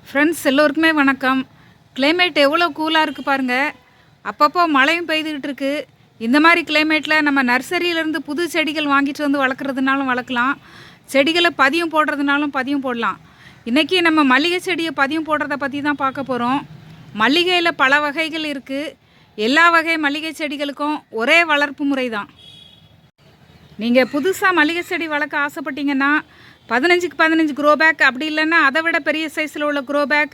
Friends எல்லோருக்குமே வணக்கம். Climate எவ்வளோ கூலாக இருக்குது பாருங்கள். அப்பப்போ மழையும் பெய்துக்கிட்டு இருக்குது. இந்த மாதிரி கிளைமேட்டில் நம்ம நர்சரியிலேருந்து புது செடிகள் வாங்கிட்டு வந்து வளர்க்குறதுனாலும் வளர்க்கலாம், செடிகளை பதியம் போடுறதுனாலும் பதியம் போடலாம். இன்றைக்கி நம்ம மல்லிகை செடியை பதியம் போடுறத பற்றி தான் பார்க்க போகிறோம். மல்லிகையில் பல வகைகள் இருக்குது. எல்லா வகை மல்லிகை செடிகளுக்கும் ஒரே வளர்ப்பு முறை தான். நீங்கள் புதுசாக மல்லிகை செடி வளர்க்க ஆசைப்பட்டீங்கன்னா 15க்கு 15 க்ரோ பேக், அப்படி இல்லைன்னா அதை விட பெரிய சைஸில் உள்ள க்ரோ பேக்,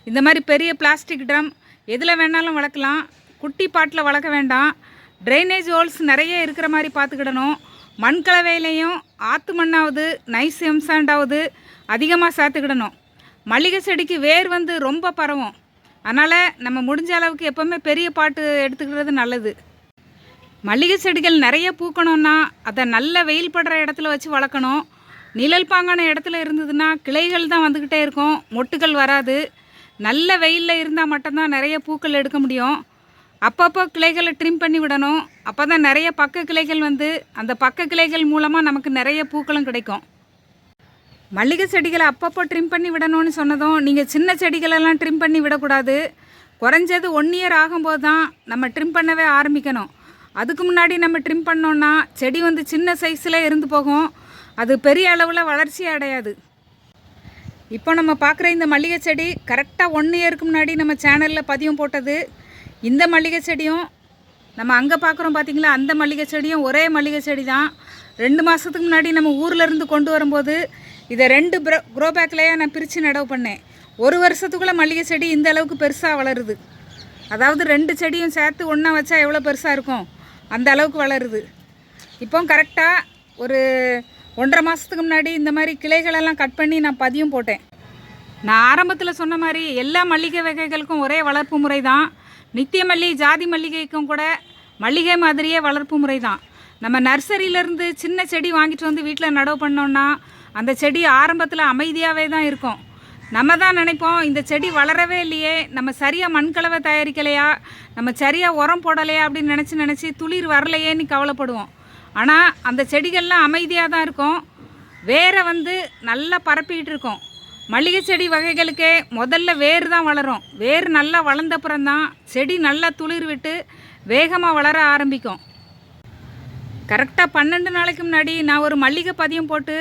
இந்த மாதிரி பெரிய பிளாஸ்டிக் ட்ரம் எதில் வேணாலும் வளர்க்கலாம். குட்டி பாட்டில் வளர்க்க வேண்டாம். ட்ரைனேஜ் ஹோல்ஸ் நிறைய இருக்கிற மாதிரி பார்த்துக்கிடணும். மண் கலவையிலையும் ஆற்று மண்ணாவது நைஸ் எம்சாண்டாவது அதிகமாக சேர்த்துக்கிடணும். மல்லிகை செடிக்கு வேர் வந்து ரொம்ப பரவும். அதனால் நம்ம முடிஞ்ச அளவுக்கு எப்போவுமே பெரிய பாட்டு எடுத்துக்கிறது நல்லது. மல்லிகை செடிகள் நிறைய பூக்கணும்னா அதை நல்ல வெயில் படுற இடத்துல வச்சு வளர்க்கணும். நிழல் பாங்கான இடத்துல இருந்ததுன்னா கிளைகள் தான் வந்துக்கிட்டே இருக்கும், மொட்டுகள் வராது. நல்ல வெயிலில் இருந்தால் மட்டும்தான் நிறைய பூக்கள் எடுக்க முடியும். அப்பப்போ கிளைகளை ட்ரிம் பண்ணி விடணும். அப்போ தான் நிறைய பக்க கிளைகள் வந்து அந்த பக்க கிளைகள் மூலமாக நமக்கு நிறைய பூக்களும் கிடைக்கும். மல்லிகை செடிகளை அப்பப்போ ட்ரிம் பண்ணி விடணும்னு சொன்னதும் நீங்கள் சின்ன செடிகளெல்லாம் ட்ரிம் பண்ணி விடக்கூடாது. குறைஞ்சது 1 இயர் ஆகும்போது தான் நம்ம ட்ரிம் பண்ணவே ஆரம்பிக்கணும். அதுக்கு முன்னாடி நம்ம ட்ரிம் பண்ணோன்னா செடி வந்து சின்ன சைஸில் இருந்து போகும், அது பெரிய அளவில் வளர்ச்சி அடையாது. இப்போ நம்ம பார்க்குற இந்த மல்லிகை செடி கரெக்டாக 1 இயருக்கு முன்னாடி நம்ம சேனலில் பதியம் போட்டது. இந்த மல்லிகை செடியும் நம்ம அங்கே பார்க்குறோம் பார்த்திங்களா, அந்த மல்லிகை செடியும் ஒரே மல்லிகை செடி தான். 2 மாதத்துக்கு முன்னாடி நம்ம ஊர்லேருந்து கொண்டு வரும்போது இதை 2 க்ரோ பேக்லேயே நான் பிரித்து நடவு பண்ணேன். 1 வருஷத்துக்குள்ளே மல்லிகை செடி இந்த அளவுக்கு பெருசாக வளருது. அதாவது 2 செடியும் சேர்த்து ஒன்றா வச்சா எவ்வளோ பெருசாக இருக்கும், அந்த அளவுக்கு வளருது. இப்போ கரெக்டாக ஒரு 1.5 மாதத்துக்கு முன்னாடி இந்த மாதிரி கிளைகளெல்லாம் கட் பண்ணி நான் பதியம் போட்டேன். நான் ஆரம்பத்தில் சொன்ன மாதிரி எல்லா மல்லிகை வகைகளுக்கும் ஒரே வளர்ப்பு முறை தான். நித்திய மல்லி, ஜாதி மல்லிகைக்கும் கூட மல்லிகை மாதிரியே வளர்ப்பு முறை தான். நம்ம நர்சரியிலேருந்து சின்ன செடி வாங்கிட்டு வந்து வீட்டில் நடவு பண்ணோன்னா அந்த செடி ஆரம்பத்தில் அமைதியாகவே தான் இருக்கும். நம்ம தான் நினைப்போம் இந்த செடி வளரவே இல்லையே, நம்ம சரியாக மண்கலவை தயாரிக்கலையா, நம்ம சரியாக உரம் போடலையா அப்படின்னு நினச்சி துளிர் வரலையேன்னு கவலைப்படுவோம். ஆனால் அந்த செடிகள்லாம் அமைதியாக தான் இருக்கும். வேரை வந்து நல்லா பரப்பிக்கிட்டு இருக்கும். மல்லிகை செடி வகைகளுக்கே முதல்ல வேர் தான் வளரும். வேர் நல்லா வளர்ந்தப்புறம்தான் செடி நல்லா துளிர் விட்டு வேகமாக வளர ஆரம்பிக்கும். கரெக்டாக 12 நாளைக்கு முன்னாடி நான் ஒரு மல்லிகை பதியம் போட்டு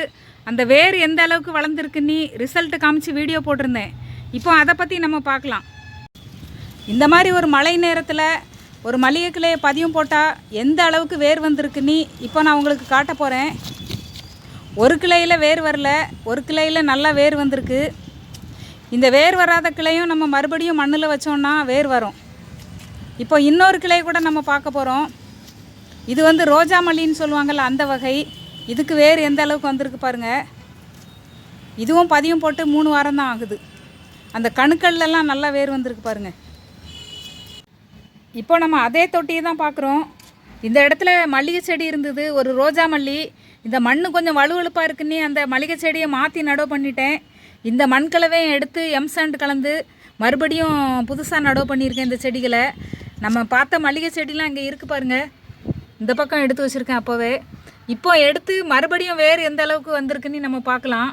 அந்த வேர் எந்த அளவுக்கு வளர்ந்துருக்குன்னு ரிசல்ட்டு காமிச்சு வீடியோ போட்டிருந்தேன். இப்போ அதை பற்றி நம்ம பார்க்கலாம். இந்த மாதிரி ஒரு மழை நேரத்தில் ஒரு மல்லிகை கிளையை பதியம் போட்டால் எந்த அளவுக்கு வேர் வந்திருக்குன்னு இப்போ நான் உங்களுக்கு காட்ட போகிறேன். ஒரு கிளையில் வேர் வரல, ஒரு கிளையில் நல்லா வேர் வந்திருக்கு. இந்த வேர் வராத கிளையும் நம்ம மறுபடியும் மண்ணில் வச்சோன்னா வேர் வரும். இப்போ இன்னொரு கிளை கூட நம்ம பார்க்க போகிறோம். இது வந்து ரோஜா மல்லின்னு சொல்லுவாங்கள்ல, அந்த வகை. இதுக்கு வேர் எந்த அளவுக்கு வந்திருக்கு பாருங்கள். இதுவும் பதியம் போட்டு 3 வாரம் தான் ஆகுது. அந்த கணுக்கள்லாம் நல்லா வேர் வந்திருக்கு பாருங்கள். இப்போ நம்ம அதே தொட்டியை தான் பார்க்குறோம். இந்த இடத்துல மல்லிகை செடி இருந்தது, ஒரு ரோஜா மல்லி. இந்த மண் கொஞ்சம் வலுவழுப்பாக இருக்குன்னு அந்த மல்லிகை செடியை மாற்றி நடவு பண்ணிட்டேன். இந்த மண் கலவையும் எடுத்து எம்சாண்ட் கலந்து மறுபடியும் புதுசாக நடவு பண்ணியிருக்கேன் இந்த செடிகளை. நம்ம பார்த்த மல்லிகை செடிலாம் இங்கே இருக்குது பாருங்கள். இந்த பக்கம் எடுத்து வச்சுருக்கேன் அப்போவே. இப்போ எடுத்து மறுபடியும் வேறு எந்த அளவுக்கு வந்திருக்குன்னு நம்ம பார்க்கலாம்.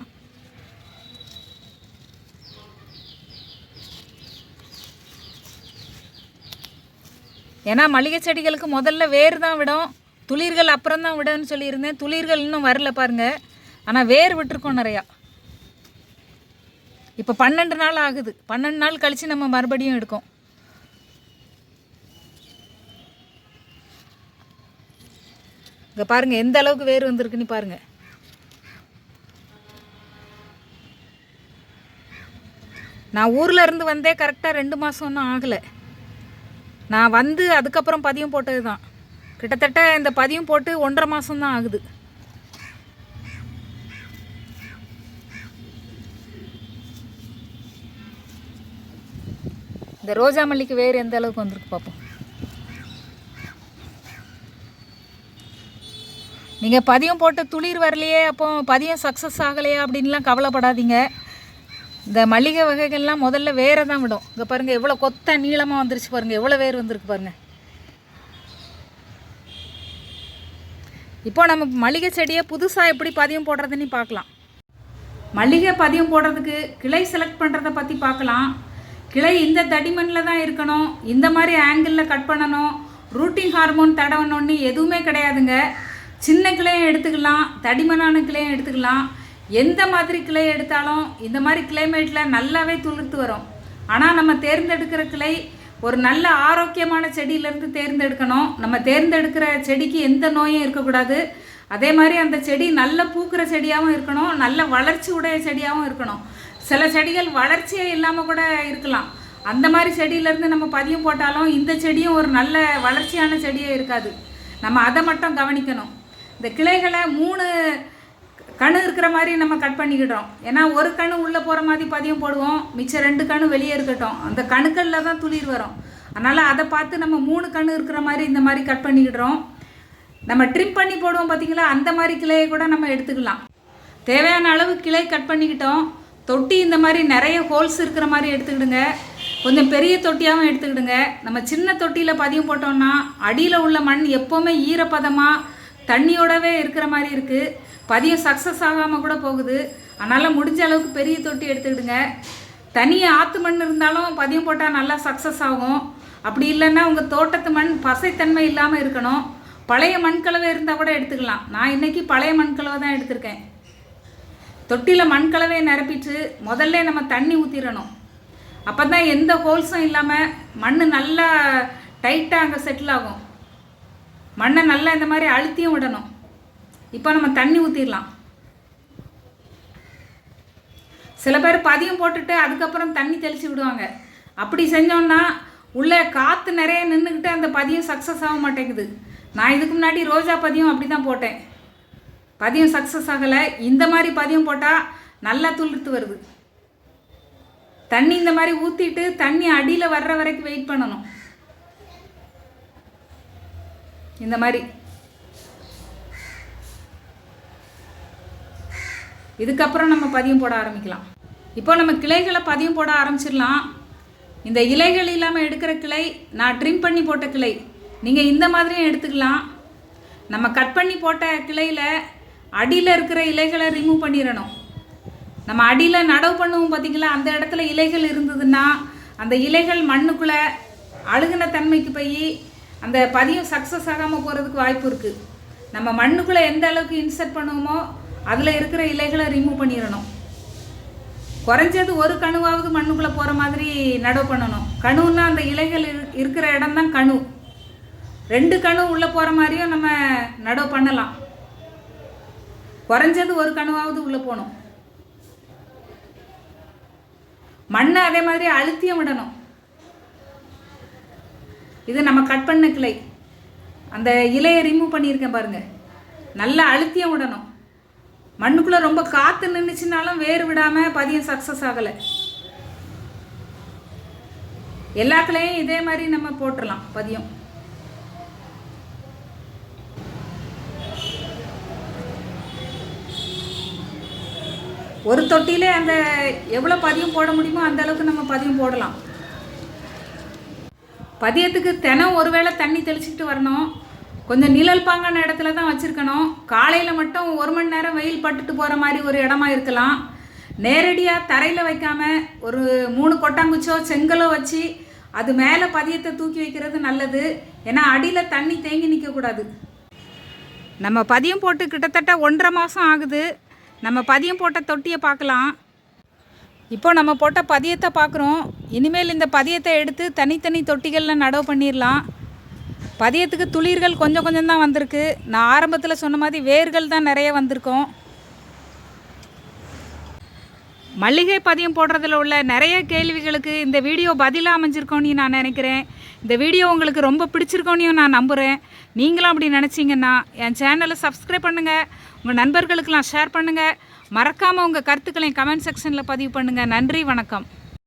ஏன்னா மல்லிகை செடிகளுக்கு முதல்ல வேர் தான் விடும், துளிர்கள் அப்புறம் தான் விடுன்னு சொல்லியிருந்தேன். துளிர்கள் இன்னும் வரல பாருங்கள், ஆனால் வேர் விட்டுருக்கோம் நிறையா. இப்போ 12 நாள் ஆகுது. 12 நாள் கழித்து நம்ம மறுபடியும் எடுக்கோம். இங்கே பாருங்கள் எந்த அளவுக்கு வேர் வந்திருக்குன்னு பாருங்கள். நான் ஊரில் இருந்து வந்தே கரெக்டாக 2 மாதம் ஒன்றும் ஆகலை. நான் வந்து அதுக்கப்புறம் பதியம் போட்டது தான். கிட்டத்தட்ட இந்த பதியம் போட்டு 1.5 மாதம் தான் ஆகுது. இந்த ரோஜா மல்லிக்கு வேறு எந்த அளவுக்கு வந்திருக்கு பார்ப்போம். நீங்கள் பதியம் போட்டு துளிர் வரலையே, அப்போ பதியம் சக்ஸஸ் ஆகலையா அப்படின்லாம் கவலைப்படாதீங்க. இந்த மல்லிகை வகைகள்லாம் முதல்ல வேரை தான் விடும். இங்கே பாருங்கள் எவ்வளோ கொத்த நீளமாக வந்துருச்சு பாருங்கள், எவ்வளோ வேர் வந்திருக்கு பாருங்கள். இப்போ நம்ம மல்லிகை செடியை புதுசாக எப்படி பதியம் போடுறதுன்னு பார்க்கலாம். மல்லிகை பதியம் போடுறதுக்கு கிளை செலக்ட் பண்ணுறதை பற்றி பார்க்கலாம். கிளை இந்த தடிமனில் தான் இருக்கணும், இந்த மாதிரி ஆங்கிளில் கட் பண்ணணும், ரூட்டிங் ஹார்மோன் தடவணும்னு எதுவுமே கிடையாதுங்க. சின்ன கிளையும் எடுத்துக்கலாம், தடிமனான கிளையும் எடுத்துக்கலாம். எந்த மாதிரி கிளை எடுத்தாலும் இந்த மாதிரி கிளைமேட்டில் நல்லாவே துளிர்த்து வரும். ஆனால் நம்ம தேர்ந்தெடுக்கிற கிளை ஒரு நல்ல ஆரோக்கியமான செடியிலேருந்து தேர்ந்தெடுக்கணும். நம்ம தேர்ந்தெடுக்கிற செடிக்கு எந்த நோயும் இருக்கக்கூடாது. அதே மாதிரி அந்த செடி நல்ல பூக்கிற செடியாகவும் இருக்கணும், நல்ல வளர்ச்சி உடைய செடியாகவும் இருக்கணும். சில செடிகள் வளர்ச்சியே இல்லாமல் கூட இருக்கலாம். அந்த மாதிரி செடியிலேருந்து நம்ம பதியம் போட்டாலும் இந்த செடியும் ஒரு நல்ல வளர்ச்சியான செடியே இருக்காது. நம்ம அதை மட்டும் கவனிக்கணும். இந்த கிளைகளை 3 கணு இருக்கிற மாதிரி நம்ம கட் பண்ணிக்கிட்டோம். ஏன்னா ஒரு கணு உள்ளே போகிற மாதிரி பதியம் போடுவோம், மிச்சம் 2 கணு வெளியே இருக்கட்டும். அந்த கணுக்களில் தான் துளிர் வரும். அதனால் அதை பார்த்து நம்ம 3 கணு இருக்கிற மாதிரி இந்த மாதிரி கட் பண்ணிக்கிட்டோம். நம்ம ட்ரிம் பண்ணி போடுவோம் பார்த்திங்களா, அந்த மாதிரி கிளையை கூட நம்ம எடுத்துக்கலாம். தேவையான அளவு கிளை கட் பண்ணிக்கிட்டோம். தொட்டி இந்த மாதிரி நிறைய ஹோல்ஸ் இருக்கிற மாதிரி எடுத்துக்கிடுங்க. கொஞ்சம் பெரிய தொட்டியாகவும் எடுத்துக்கிடுங்க. நம்ம சின்ன தொட்டியில் பதியம் போட்டோம்னா அடியில் உள்ள மண் எப்போவுமே ஈரப்பதமாக தண்ணியோடவே இருக்கிற மாதிரி இருக்குது. பதியம் சக்ஸஸ் ஆகாமல் கூட போகுது. அதனால் முடிஞ்ச அளவுக்கு பெரிய தொட்டி எடுத்துக்கிடுங்க. தனியாக ஆற்று மண் இருந்தாலும் பதியம் போட்டால் நல்லா சக்ஸஸ் ஆகும். அப்படி இல்லைன்னா உங்கள் தோட்டத்து மண் பசைத்தன்மை இல்லாமல் இருக்கணும். பழைய மண்கலவை இருந்தால் கூட எடுத்துக்கலாம். நான் இன்றைக்கி பழைய மண்கலவை தான் எடுத்திருக்கேன். தொட்டியில் மண்கலவையை நிரப்பிட்டு முதல்ல நம்ம தண்ணி ஊற்றிடணும். அப்போ தான் எந்த ஹோல்ஸும் இல்லாமல் மண் நல்லா டைட்டாக அங்கே செட்டில் ஆகும். மண்ணை நல்லா இந்த மாதிரி அழுத்தியும் விடணும். இப்போ நம்ம தண்ணி ஊற்றிடலாம். சில பேர் பதியம் போட்டுட்டு அதுக்கப்புறம் தண்ணி தெளித்து விடுவாங்க. அப்படி செஞ்சோன்னா உள்ளே காற்று நிறைய நின்றுக்கிட்டு அந்த பதியம் சக்ஸஸ் ஆக மாட்டேங்குது. நான் இதுக்கு முன்னாடி ரோஜா பதியம் அப்படி தான் போட்டேன், பதியம் சக்ஸஸ் ஆகலை. இந்த மாதிரி பதியம் போட்டால் நல்லா துளிர்த்து வருது. தண்ணி இந்த மாதிரி ஊற்றிட்டு தண்ணி அடியில் வர்ற வரைக்கும் வெயிட் பண்ணணும். இந்த மாதிரி இதுக்கப்புறம் நம்ம பதியம் போட ஆரம்பிக்கலாம். இப்போ நம்ம கிளைகளை பதியம் போட ஆரம்பிச்சிடலாம். இந்த இலைகள் இல்லாமல் எடுக்கிற கிளை நான் ட்ரிம் பண்ணி போட்ட கிளை. நீங்கள் இந்த மாதிரியும் எடுத்துக்கலாம். நம்ம கட் பண்ணி போட்ட கிளையில் அடியில் இருக்கிற இலைகளை ரிமூவ் பண்ணிடணும். நம்ம அடியில் நடவு பண்ணுவோம் பார்த்திங்களா, அந்த இடத்துல இலைகள் இருந்ததுன்னா அந்த இலைகள் மண்ணுக்குள்ளே அழுகின தன்மைக்கு போய் அந்த பதியம் சக்ஸஸ் ஆகாமல் போகிறதுக்கு வாய்ப்பு இருக்குது. நம்ம மண்ணுக்குள்ளே எந்த அளவுக்கு இன்சர்ட் பண்ணுவோமோ அதில் இருக்கிற இலைகளை ரிமூவ் பண்ணிடணும். குறைஞ்சது ஒரு கணுவாவது மண்ணுக்குள்ளே போகிற மாதிரி நடவு பண்ணணும். கணுன்னா அந்த இலைகள் இருக்கிற இடம் தான் கணு. 2 கணு உள்ளே போகிற மாதிரியும் நம்ம நடவு பண்ணலாம். குறைஞ்சது ஒரு கணுவாவது உள்ளே போகணும். மண்ணை அதே மாதிரி அழுத்தியும் விடணும். இது நம்ம கட் பண்ண கிளை. அந்த இலையை ரிமூவ் பண்ணியிருக்கேன் பாருங்கள். நல்லா அழுத்தியும் விடணும். மண்ணுக்குள்ளே ரொம்ப காற்று நின்றுச்சுனாலும் வேர் விடாமல் பதியம் சக்ஸஸ் ஆகலை. எல்லா கிளையும் இதே மாதிரி நம்ம போட்டுடலாம் பதியம். ஒரு தொட்டியிலே அந்த எவ்வளோ பதியம் போட முடியுமோ அந்த அளவுக்கு நம்ம பதியம் போடலாம். பதியத்துக்கு தினம் ஒரு வேளை தண்ணி தெளிச்சுக்கிட்டு வரணும். கொஞ்சம் நிழல் பாங்கான இடத்துல தான் வச்சுருக்கணும். காலையில் மட்டும் 1 மணி நேரம் வெயில் பட்டுட்டு போகிற மாதிரி ஒரு இடமா இருக்கலாம். நேரடியாக தரையில் வைக்காமல் ஒரு 3 கொட்டாங்குச்சோ செங்கலோ வச்சு அது மேலே பதியத்தை தூக்கி வைக்கிறது நல்லது. ஏன்னா அடியில் தண்ணி தேங்கி நிற்கக்கூடாது. நம்ம பதியம் போட்டு கிட்டத்தட்ட 1.5 மாதம் ஆகுது. நம்ம பதியம் போட்ட தொட்டியை பார்க்கலாம். இப்போ நம்ம போட்ட பதியத்தை பார்க்குறோம். இனிமேல் இந்த பதியத்தை எடுத்து தனித்தனி தொட்டிகளில் நடவு பண்ணிடலாம். பதியத்துக்கு துளிர்கள் கொஞ்சம் கொஞ்சம் தான் வந்திருக்கு. நான் ஆரம்பத்தில் சொன்ன மாதிரி வேர்கள் தான் நிறைய வந்திருக்கோம். மல்லிகை பதியம் போடுறதுல உள்ள நிறைய கேள்விகளுக்கு இந்த வீடியோ பதிலாக அமைஞ்சிருக்கோன்னு நான் நினைக்கிறேன். இந்த வீடியோ உங்களுக்கு ரொம்ப பிடிச்சிருக்கோன்னு நான் நம்புகிறேன். நீங்களும் அப்படி நினச்சிங்கன்னா என் சேனலை சப்ஸ்கிரைப் பண்ணுங்கள், உங்கள் நண்பர்களுக்கெல்லாம் ஷேர் பண்ணுங்கள். மறக்காமல் உங்கள் கருத்துக்களை கமெண்ட் செக்ஷனில் பதிவு பண்ணுங்கள். நன்றி, வணக்கம்.